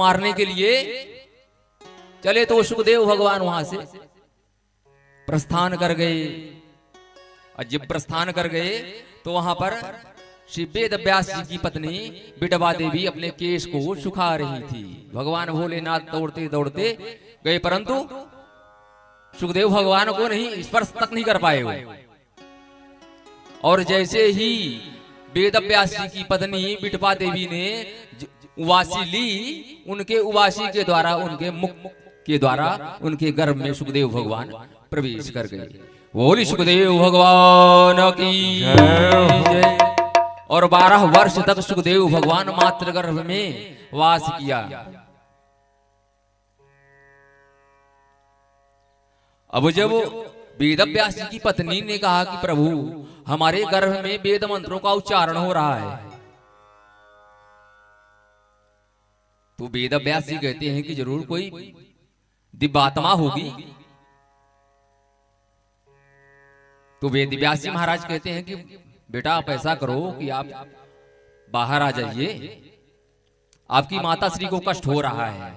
मारने के लिए चले तो सुखदेव भगवान वहां से प्रस्थान कर गए। और जब प्रस्थान कर गए तो वहां पर श्री वेद व्यास जी की पत्नी बिटवा देवी अपने केश को सुखा रही थी। भगवान भोलेनाथ दौड़ते दौड़ते गए, परंतु सुखदेव भगवान को नहीं स्पर्श तक नहीं कर पाए वो। और जैसे ही वेद व्यास जी की पत्नी बिटवा देवी ने उवासी ली, उनके उवासी के द्वारा, उनके मुख के द्वारा उनके गर्भ में सुखदेव भगवान प्रवेश कर गए। बोली सुखदेव भगवान की जय। और 12 वर्ष तक सुखदेव भगवान मातृ गर्भ में वास किया। अब जब वेद व्यास जी की पत्नी ने कहा कि प्रभु हमारे गर्भ में वेद मंत्रों का उच्चारण हो रहा है, तो वेद व्यास जी कहते हैं कि जरूर कोई दिव्यात्मा होगी। तो वेद व्यास जी महाराज कहते हैं कि बेटा आप ऐसा करो कि आप बाहर आ जाइए, आपकी माता श्री को कष्ट हो रहा है।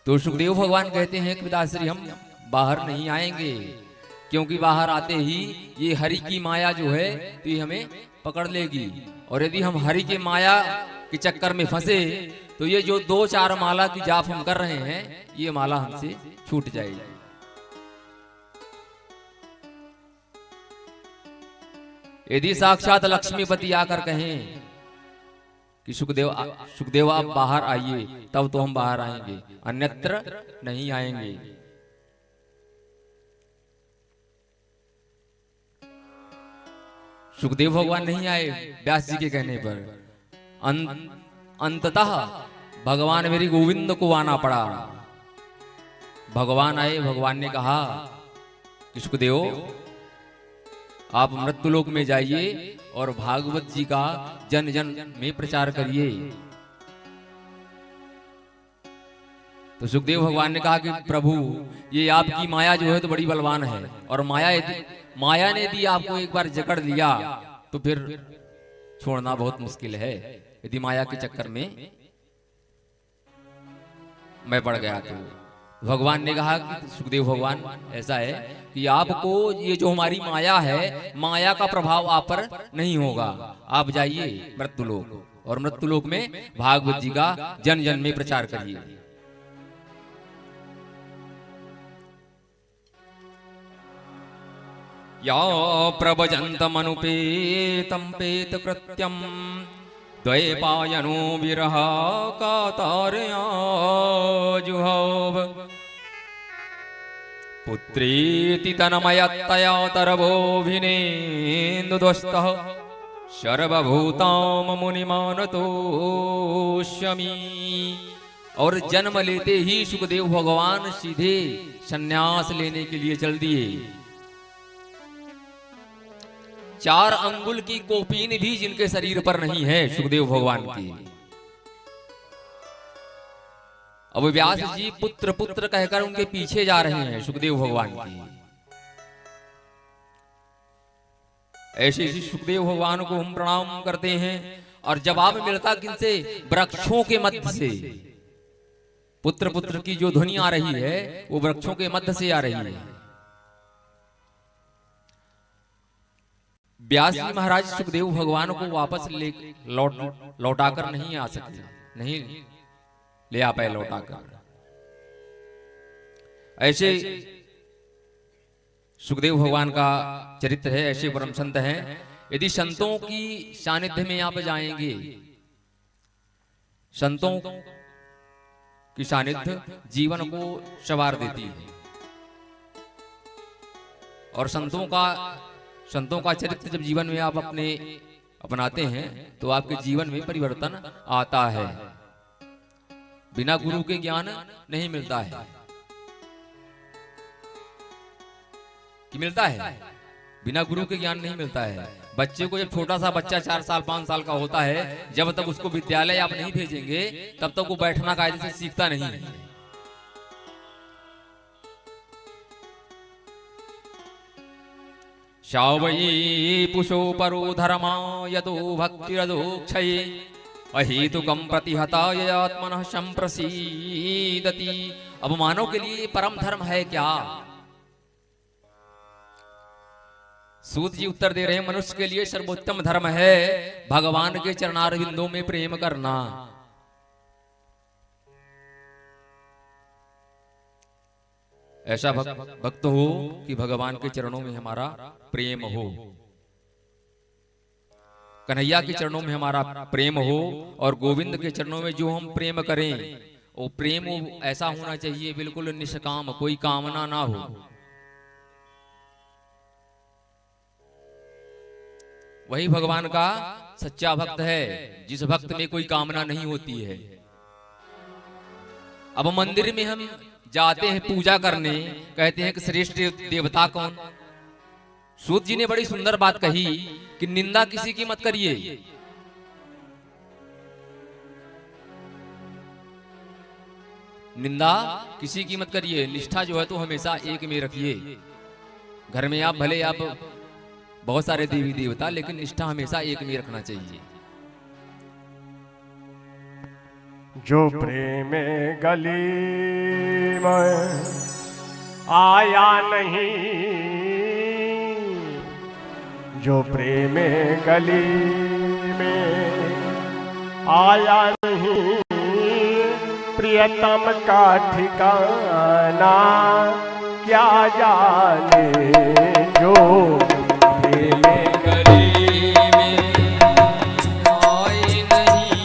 तो सुखदेव भगवान कहते हैं कि पिताश्री हम बाहर नहीं आएंगे, क्योंकि बाहर आते ही ये हरि की माया जो है तो ये हमें पकड़ लेगी, और यदि हम हरि के माया के चक्कर में फंसे तो ये जो 2-4 माला की जाप हम कर रहे हैं ये माला हमसे छूट जाएगी। यदि साक्षात लक्ष्मीपति आकर कहें कि सुखदेव आप बाहर आइए, तब तो हम बाहर आएंगे, अन्यत्र नहीं आएंगे। सुखदेव भगवान नहीं आए व्यास जी के कहने पर। अंततः भगवान मेरी गोविंद को आना पड़ा। भगवान आए, भगवान ने कहा कि सुखदेव आप मृत्युलोक में जाइए और भागवत जी का जन जन में प्रचार करिए। तो सुखदेव भगवान ने कहा कि प्रभु ये आपकी माया जो है तो बड़ी बलवान है, और माया ने यदि आपको एक बार जकड़ लिया तो फिर छोड़ना बहुत मुश्किल है। यदि माया के चक्कर में मैं पड़ गया तो भगवान ने कहा कि सुखदेव भगवान ऐसा है कि आपको ये जो हमारी माया है, माया का प्रभाव आप पर नहीं होगा। आप जाइए मृत्युलोक, और मृत्युलोक में भागवत जी का जन जन में प्रचार करिए। या प्रभजन्तमनुपेतं पेत कृत्यं द्वैपायनो विरह कातारया जुहाव पुत्रेति तन्मयतया तरवोऽभिनेन्दुध्वस्तः सर्वभूतां मुनिमानतोऽस्मि। और जन्म लेते ही सुखदेव भगवान सीधे संन्यास लेने के लिए चल दिए। 4 अंगुल की कोपीन भी जिनके शरीर पर नहीं है सुखदेव भगवान की। अब व्यास जी पुत्र पुत्र कहकर उनके पीछे जा रहे हैं सुखदेव भगवान की। ऐसे ही सुखदेव भगवान को हम प्रणाम करते हैं, और जवाब मिलता किनसे? वृक्षों के मध्य से। पुत्र पुत्र की जो ध्वनि आ रही है वो वृक्षों के मध्य से आ रही है। व्यास जी महाराज सुखदेव भगवान को वापस लौटाकर नहीं आ सकते, नहीं ले आ पाए लौटाकर। ऐसे सुखदेव भगवान का चरित्र है, ऐसे परम संत हैं। यदि संतों की सानिध्य में आप जाएंगे, संतों की सानिध्य जीवन को संवार देती है, और संतों का चरित्र जब जीवन में आप अपनाते हैं तो आपके जीवन में परिवर्तन आता है। बिना गुरु के ज्ञान नहीं मिलता है कि मिलता है? बिना गुरु के ज्ञान नहीं मिलता है। बच्चे को जब छोटा सा बच्चा 4 साल 5 साल का होता है, जब तक उसको विद्यालय आप नहीं भेजेंगे तब तक वो बैठना कायदे से सीखता नहीं है। शावयी पुषो परो धर्मा यतो भक्तिरदोक्षये अहेतुकं प्रतिहताय आत्मनः संप्रसीदति। अब मानव के लिए परम धर्म है क्या? सूत जी उत्तर दे रहे हैं, मनुष्य के लिए सर्वोत्तम धर्म है भगवान के चरणारविंदों में प्रेम करना। ऐसा भक्त हो कि भगवान के चरणों में हमारा प्रेम हो, कन्हैया के चरणों में हमारा प्रेम हो, और गोविंद के चरणों में जो हम प्रेम करें वो प्रेम ऐसा होना चाहिए बिल्कुल निष्काम, कोई कामना ना हो। वही भगवान का सच्चा भक्त है, जिस भक्त में कोई कामना नहीं होती है। अब मंदिर में हम जाते हैं पूजा करने, कहते हैं कि श्रेष्ठ देवता कौन? सूत जी ने बड़ी सुंदर बात कही कि निंदा किसी की मत करिए। निंदा किसी की मत करिए, निष्ठा जो है तो हमेशा एक में रखिए। घर में आप भले आप बहुत सारे देवी देवता, लेकिन निष्ठा हमेशा एक में रखना चाहिए। जो प्रेम गली में आया नहीं, जो प्रेम गली में आया नहीं, प्रियतम का ठिकाना क्या जाने। जो प्रेम गली में आए नहीं,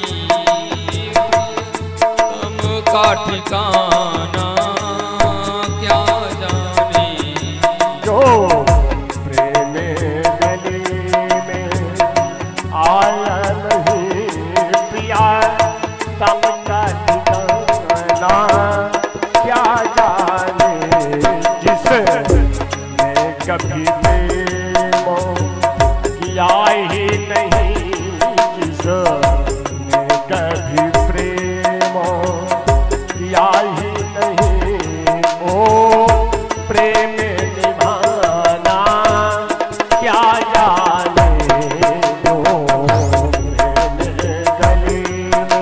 प्रियतम का ठिकाना क्या जाने। जो प्रेम गली में आया नहीं, प्रिया तम का ठिकाना क्या जाने। जिसने कभी प्रेम किया ही नहीं, जिसने कभी प्रेम किया ही नहीं, ओ प्रेम निभाना क्या जाने। जो प्रेम गली में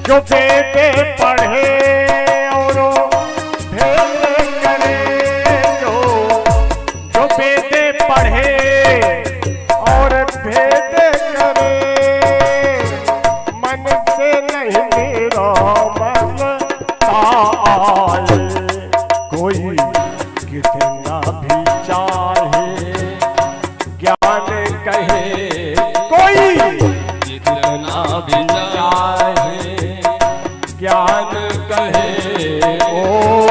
जो वेद पढ़े और भेद करे, जो वेद पढ़े और भेद करे, मन से नहीं मेरा मनता आए। कोई कितना भी चाहे ज्ञान कहे, कोई जितना भी चाहे ज्ञान कहे, ओ